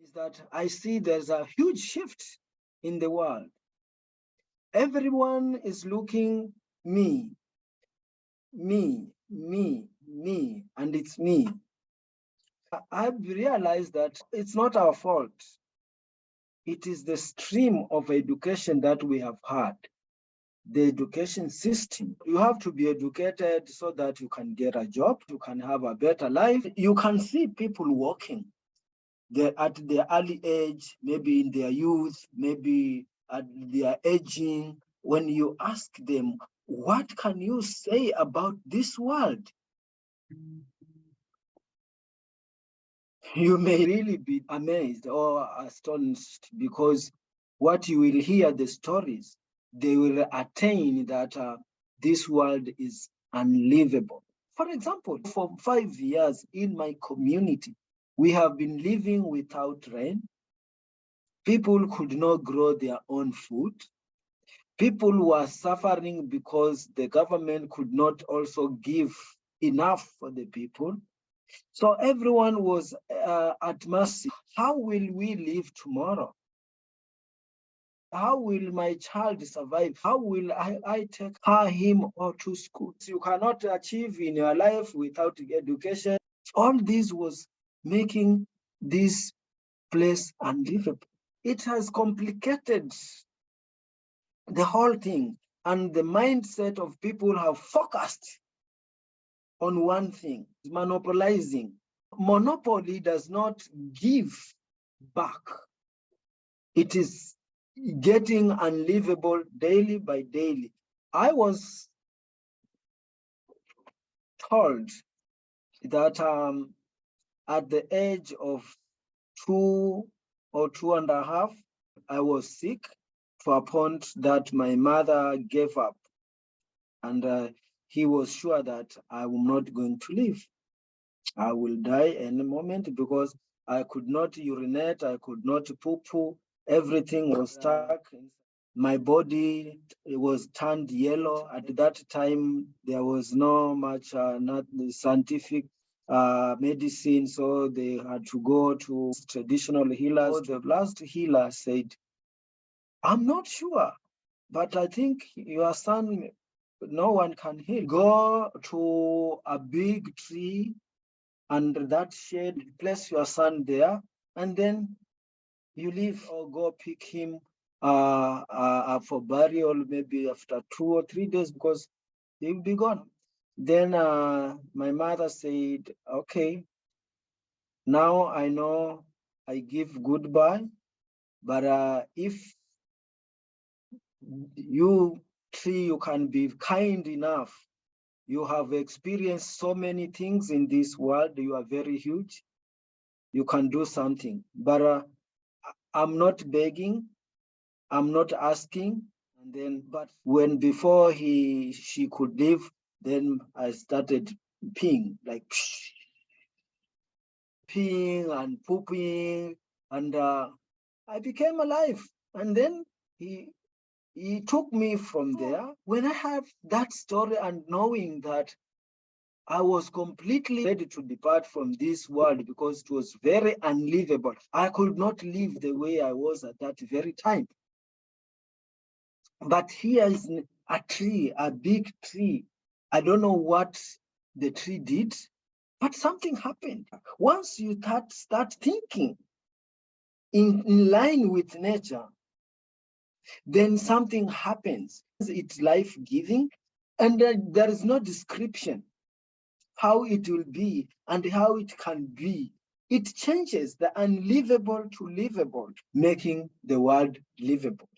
is that I see there's a huge shift in the world. Everyone is looking me, and it's me. I've realized that it's not our fault. It is the stream of education that we have had, the education system. You have to be educated so that you can get a job, you can have a better life. You can see people working at their early age, maybe in their youth, maybe at their aging. When you ask them, what can you say about this world? You may really be amazed or astonished, because what you will hear, the stories, they will attain that this world is unlivable. For example, for 5 years in my community, we have been living without rain. People could not grow their own food. People were suffering because the government could not also give enough for the people. So everyone was at mercy. How will we live tomorrow? How will my child survive? How will I take her, him, or to school? You cannot achieve in your life without education. All this was making this place unlivable. It has complicated the whole thing, and the mindset of people have focused on one thing, monopolizing. Monopoly does not give back. It is getting unlivable daily by daily. I was told that at the age of 2 or 2.5, I was sick to a point that my mother gave up. And he was sure that I am not going to live. I will die any moment, because I could not urinate, I could not poo-poo, everything was stuck. My body, it was turned yellow. At that time, there was no much not the scientific medicine, so they had to go to traditional healers. The last healer said, I'm not sure, but I think your son, no one can heal. Go to a big tree under that shade, place your son there, and then you leave, or go pick him for burial, maybe after 2 or 3 days, because he will be gone. Then my mother said, okay, now I know I give goodbye, but if you tree, you can be kind enough, you have experienced so many things in this world, you are very huge, you can do something. But I'm not begging, I'm not asking. And then, but when before she could leave, then I started peeing, like peeing and pooping, and I became alive. And then he took me from there. When I have that story, and knowing that I was completely ready to depart from this world because it was very unlivable. I could not live the way I was at that very time. But here is a tree, a big tree. I don't know what the tree did, but something happened. Once you start thinking in line with nature, then something happens. It's life-giving, and there is no description how it will be and how it can be. It changes the unlivable to livable, making the world livable.